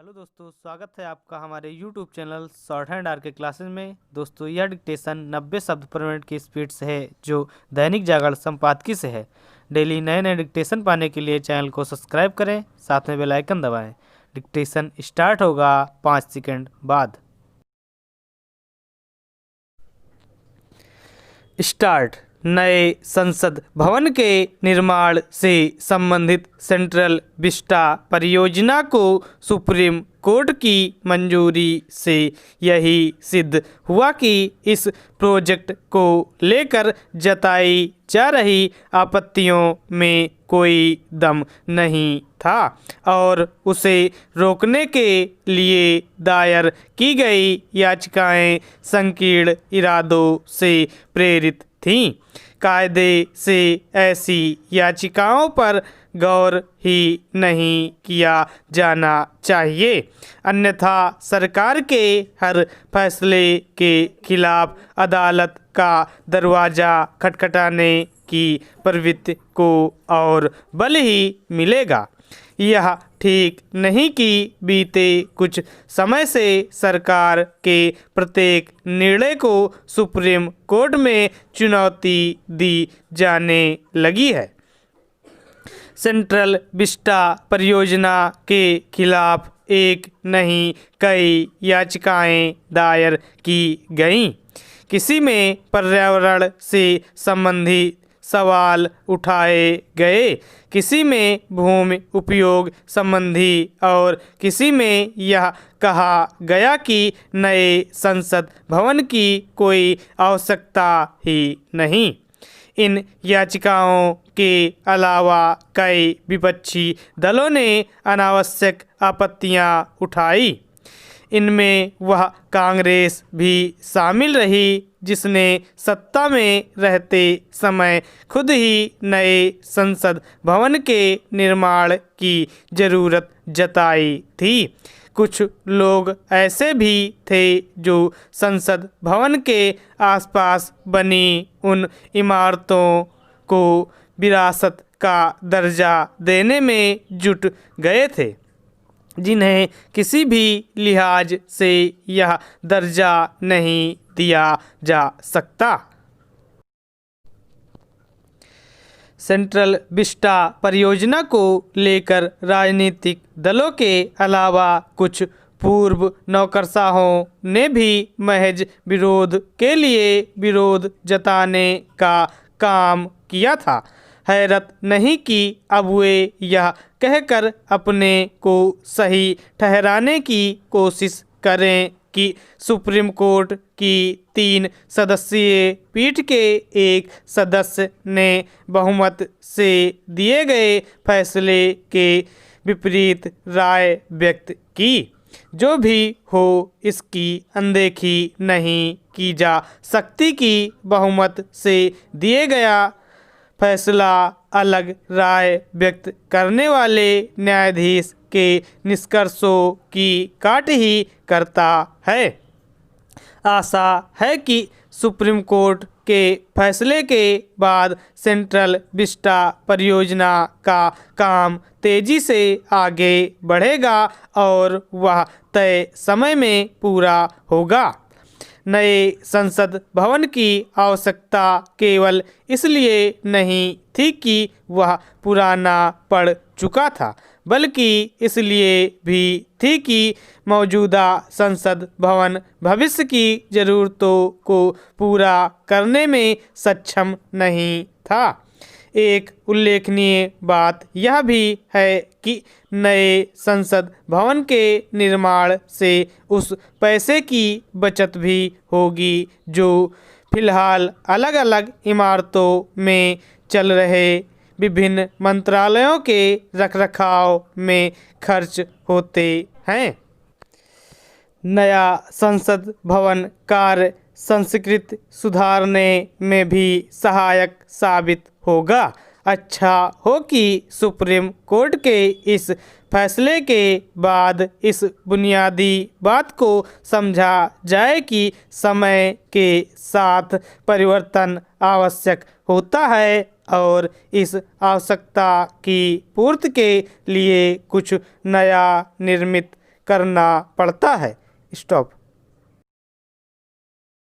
Hello दोस्तों, स्वागत है आपका हमारे YouTube channel shorthand R K classes में। दोस्तों, यह डिक्टेशन 90 शब्द पर मिनट की स्पीड से है, जो दैनिक जागरण संपादकीय से है। डेली नए नए डिक्टेशन पाने के लिए चैनल को सब्सक्राइब करें, साथ में बेल आइकन दबाएं। डिक्टेशन स्टार्ट होगा 5 सेकंड बाद। स्टार्ट। नए संसद भवन के निर्माण से संबंधित सेंट्रल विस्टा परियोजना को सुप्रीम कोर्ट की मंजूरी से यही सिद्ध हुआ कि इस प्रोजेक्ट को लेकर जताई जा रही आपत्तियों में कोई दम नहीं था और उसे रोकने के लिए दायर की गई याचिकाएं संकीर्ण इरादों से प्रेरित थीं। कायदे से ऐसी याचिकाओं पर गौर ही नहीं किया जाना चाहिए, अन्यथा सरकार के हर फैसले के खिलाफ अदालत का दरवाज़ा खटखटाने की प्रवृत्ति को और बल ही मिलेगा। यह ठीक नहीं कि बीते कुछ समय से सरकार के प्रत्येक निर्णय को सुप्रीम कोर्ट में चुनौती दी जाने लगी है। सेंट्रल विस्टा परियोजना के खिलाफ एक नहीं कई याचिकाएं दायर की गईं। किसी में पर्यावरण से संबंधित सवाल उठाए गए, किसी में भूमि उपयोग संबंधी और किसी में यह कहा गया कि नए संसद भवन की कोई आवश्यकता ही नहीं। इन याचिकाओं के अलावा कई विपक्षी दलों ने अनावश्यक आपत्तियां उठाई। इनमें वह कांग्रेस भी शामिल रही, जिसने सत्ता में रहते समय खुद ही नए संसद भवन के निर्माण की जरूरत जताई थी। कुछ लोग ऐसे भी थे जो संसद भवन के आसपास बनी उन इमारतों को विरासत का दर्जा देने में जुट गए थे, जिन्हें किसी भी लिहाज से यह दर्जा नहीं दिया जा सकता। सेंट्रल विस्टा परियोजना को लेकर राजनीतिक दलों के अलावा कुछ पूर्व नौकरशाहों ने भी महज विरोध के लिए विरोध जताने का काम किया था। हैरत नहीं कि अब वे यह कहकर अपने को सही ठहराने की कोशिश करें कि सुप्रीम कोर्ट की 3 सदस्यीय पीठ के एक सदस्य ने बहुमत से दिए गए फैसले के विपरीत राय व्यक्त की। जो भी हो, इसकी अनदेखी नहीं की जा सकती कि बहुमत से दिए गया फैसला अलग राय व्यक्त करने वाले न्यायाधीश के निष्कर्षों की काट ही करता है। आशा है कि सुप्रीम कोर्ट के फैसले के बाद सेंट्रल विस्टा परियोजना का काम तेजी से आगे बढ़ेगा और वह तय समय में पूरा होगा। नए संसद भवन की आवश्यकता केवल इसलिए नहीं थी कि वह पुराना पड़ चुका था, बल्कि इसलिए भी थी कि मौजूदा संसद भवन भविष्य की ज़रूरतों को पूरा करने में सक्षम नहीं था। एक उल्लेखनीय बात यह भी है कि नए संसद भवन के निर्माण से उस पैसे की बचत भी होगी जो फिलहाल अलग अलग इमारतों में चल रहे विभिन्न मंत्रालयों के रखरखाव में खर्च होते हैं। नया संसद भवन कार्य संस्कृति सुधारने में भी सहायक साबित होगा। अच्छा हो कि सुप्रीम कोर्ट के इस फैसले के बाद इस बुनियादी बात को समझा जाए कि समय के साथ परिवर्तन आवश्यक होता है और इस आवश्यकता की पूर्ति के लिए कुछ नया निर्मित करना पड़ता है। स्टॉप।